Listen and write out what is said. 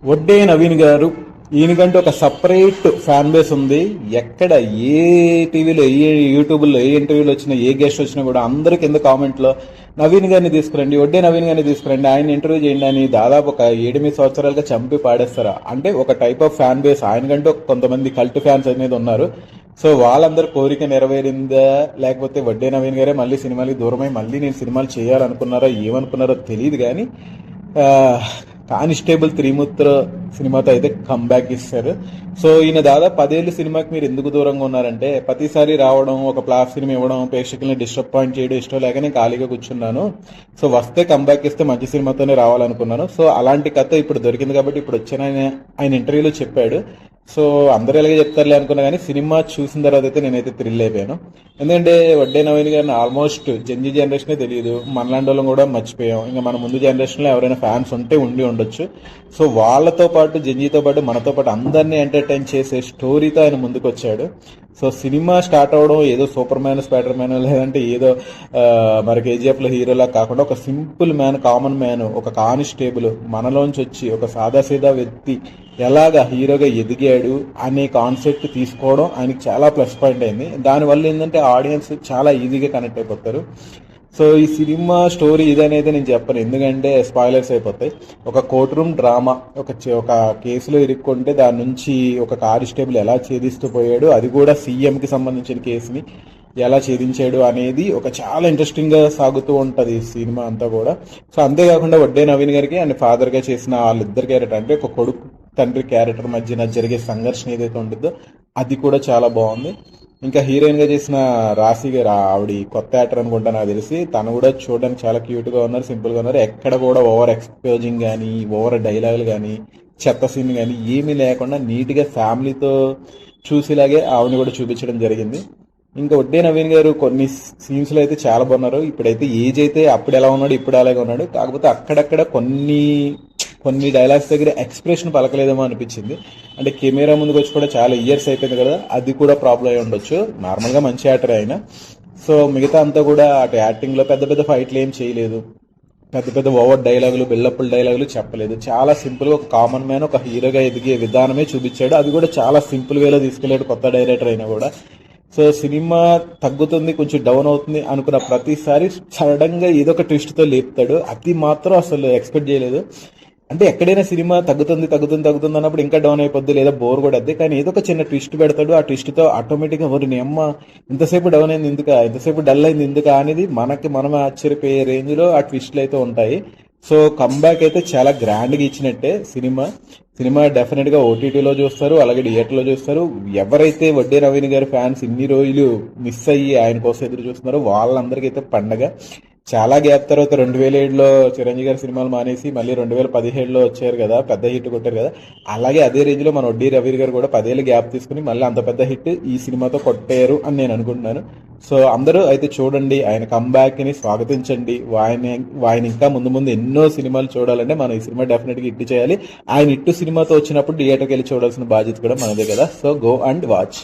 వడ్డే నవీన్ గారు ఈయనకంటే ఒక separate fan base ఉంది. ఎక్కడ ఏ టీవీలో, ఏ యూట్యూబ్లో, ఏ ఇంటర్వ్యూలో వచ్చినా, ఏ గెస్ట్ వచ్చినా కూడా అందరూ కింద కామెంట్లో నవీన్ గారిని తీసుకురండి, వడ్డే నవీన్ గారిని తీసుకురండి, ఆయన ఇంటర్వ్యూ చేయండి అని దాదాపు ఒక 7-8 సంవత్సరాలుగా చంపి పాడేస్తారు. అంటే ఒక టైప్ ఆఫ్ ఫ్యాన్ బేస్ ఆయనకంటే కొంతమంది కల్ట్ ఫ్యాన్స్ అనేది ఉన్నారు. సో వాళ్ళందరూ కోరిక నెరవేరిందా, లేకపోతే వడ్డే నవీన్ గారే మళ్ళీ సినిమాలకి దూరమై మళ్ళీ నేను సినిమాలు చేయాలనుకున్నారో ఏమనుకున్నారో తెలియదు. కానీ కానిస్టేబుల్ త్రిమూర్తుల సినిమాతో అయితే కంబ్యాక్ ఇస్తారు. సో ఈయన దాదాపు 10 ఏళ్ళు సినిమాకి మీరు ఎందుకు దూరంగా ఉన్నారంటే, ప్రతిసారి రావడం, ఒక ప్లాఫ్ సినిమా ఇవ్వడం, ప్రేక్షకుల్ని డిస్టర్బాయింట్ చేయడం ఇష్టం లేక నేను ఖాళీగా కూర్చున్నాను. సో వస్తే కంబ్యాక్ ఇస్తే మంచి సినిమాతోనే రావాలనుకున్నాను. సో అలాంటి కథ ఇప్పుడు దొరికింది కాబట్టి ఇప్పుడు వచ్చిన ఆయన ఇంటర్వ్యూలో చెప్పాడు. సో అందరూ ఎలాగే చెప్తారులే అనుకున్నా కానీ సినిమా చూసిన తర్వాత అయితే నేనైతే థ్రిల్ అయిపోయాను. ఎందుకంటే వడ్డే నవీన్ గారిని ఆల్మోస్ట్ జెన్జీ జనరేషనే తెలియదు, మనలాంటి వాళ్ళం కూడా మర్చిపోయాం. ఇంకా మన ముందు జనరేషన్లో ఎవరైనా ఫ్యాన్స్ ఉంటే ఉండి ఉండొచ్చు. సో వాళ్ళతో పాటు, జెన్జీతో పాటు, మనతో పాటు అందరినీ ఎంటర్టైన్ చేసే స్టోరీతో ఆయన ముందుకు వచ్చాడు. సో సినిమా స్టార్ట్ అవడం ఏదో సూపర్ మ్యాన్, స్పైడర్ మ్యాన్, లేదంటే ఏదో మరి కేజీఎఫ్లో హీరోలా కాకుండా ఒక సింపుల్ మ్యాన్, కామన్ మ్యాన్, ఒక కానిస్టేబుల్ మనలోంచి వచ్చి ఒక సాదాసీదా వ్యక్తి ఎలాగా హీరోగా ఎదిగాడు అనే కాన్సెప్ట్ తీసుకోవడం ఆయనకి చాలా ప్లస్ పాయింట్ అయింది. దానివల్ల ఏంటంటే ఆడియన్స్ చాలా ఈజీగా కనెక్ట్ అయిపోతారు. సో ఈ సినిమా స్టోరీ ఇదనేది నేను చెప్పను, ఎందుకంటే స్పాయిలర్స్ అయిపోతాయి. ఒక కోర్ట్ రూమ్ డ్రామా, ఒక కేసులో ఇరుక్కుంటే దాని నుంచి ఒక కానిస్టేబుల్ ఎలా ఛేదిస్తూ పోయాడు, అది కూడా సీఎంకి సంబంధించిన కేసుని ఎలా ఛేదించాడు అనేది ఒక చాలా ఇంట్రెస్టింగ్ గా సాగుతూ ఉంటది ఈ సినిమా అంతా కూడా. సో అంతేకాకుండా వడ్డే నవీన్ గారికి అండ్ ఫాదర్ గా చేసిన వాళ్ళిద్దరు క్యారెక్టర్, అంటే ఒక కొడుకు తండ్రి క్యారెక్టర్ మధ్యన జరిగే సంఘర్షణ ఏదైతే ఉంటుందో అది కూడా చాలా బాగుంది. ఇంకా హీరోయిన్ గా చేసిన రాశి గారు, ఆవిడ కొత్త యాక్టర్ అనుకుంటా నాకు తెలిసి, తను కూడా చూడడానికి చాలా క్యూట్ గా ఉన్నారు, సింపుల్ గా ఉన్నారు. ఎక్కడ కూడా ఓవర్ ఎక్స్పోజింగ్ కానీ, ఓవర్ డైలాగులు కానీ, చెత్త సీన్ కానీ ఏమీ లేకుండా నీట్ గా ఫ్యామిలీతో చూసేలాగే ఆవిడని కూడా చూపించడం జరిగింది. ఇంకా వడ్డే నవీన్ గారు కొన్ని సీన్స్ లో అయితే చాలా బాగున్నారు. ఇప్పుడైతే ఏజ్ అయితే అప్పుడు ఎలా ఉన్నాడు, ఇప్పుడు అలాగే ఉన్నాడు. కాకపోతే అక్కడక్కడ కొన్ని డైలాగ్స్ దగ్గర ఎక్స్ప్రెషన్ పలకలేదేమో అనిపించింది. అంటే కెమెరా ముందుకు వచ్చి కూడా చాలా ఇయర్స్ అయిపోయింది కదా, అది కూడా ప్రాబ్లం అయి ఉండొచ్చు. నార్మల్ గా మంచి యాక్టర్ ఆయన. సో మిగతా అంతా కూడా అటు యాక్టింగ్ లో పెద్ద పెద్ద ఫైట్లు ఏం చేయలేదు, పెద్ద పెద్ద ఓవర్ డైలాగులు, బిల్డప్ల డైలాగులు చెప్పలేదు. చాలా సింపుల్ గా ఒక కామన్ మ్యాన్ ఒక హీరోగా ఎదిగే విధానమే చూపించాడు. అది కూడా చాలా సింపుల్ వేలో తీసుకెళ్లాడు కొత్త డైరెక్టర్ అయినా కూడా. సో సినిమా తగ్గుతుంది, కొంచెం డౌన్ అవుతుంది అనుకున్న ప్రతిసారి సడన్ గా ఏదో ఒక ట్విస్ట్ తో లేపుతాడు. అది మాత్రం అసలు ఎక్స్పెక్ట్ చేయలేదు. అంటే ఎక్కడైనా సినిమా తగ్గుతుంది అన్నప్పుడు ఇంకా డౌన్ అయిపోద్ది, లేదా బోర్ కూడా అద్ది. కానీ ఏదో ఒక చిన్న ట్విస్ట్ పెడతాడు. ఆ ట్విస్ట్ తో ఆటోమేటిక్ గా నీ అమ్మ ఇంతసేపు డౌన్ అయింది ఎందుక, ఇంతసేపు డల్ అయింది ఎందుక అనేది మనం ఆశ్చర్యపోయే రేంజ్ లో ఆ ట్విస్ట్లు అయితే ఉంటాయి. సో కంబ్యాక్ అయితే చాలా గ్రాండ్ గా ఇచ్చినట్టే సినిమా డెఫినెట్ గా ఓటీటీలో చూస్తారు, అలాగే థియేటర్లో చూస్తారు. ఎవరైతే వడ్డే నవీన్ గారి ఫ్యాన్స్ ఇన్ని రోజులు మిస్ అయ్యి ఆయన కోసం ఎదురు చూస్తున్నారో వాళ్ళందరికీ అయితే పండగ. చాలా గ్యాప్ తర్వాత 2007లో చిరంజీవి గారి సినిమాలు మానేసి మళ్ళీ 2017లో వచ్చారు కదా, పెద్ద హిట్ కొట్టారు కదా. అలాగే అదే రేంజ్ లో మన వడ్డీ రవీర్ గారు కూడా 10 ఏళ్ళు గ్యాప్ తీసుకుని మళ్ళీ అంత పెద్ద హిట్ ఈ సినిమాతో కొట్టారు అని నేను అనుకుంటున్నాను. సో అందరూ అయితే చూడండి, ఆయన కంబ్యాక్ ని స్వాగతించండి. ఆయన ఇంకా ముందు ఎన్నో సినిమాలు చూడాలంటే మనం ఈ సినిమా డెఫినెట్ గా హిట్ చేయాలి. ఆయన హిట్ సినిమాతో వచ్చినప్పుడు థియేటర్కి వెళ్ళి చూడాల్సిన బాధ్యత కూడా మనదే కదా. So go and watch.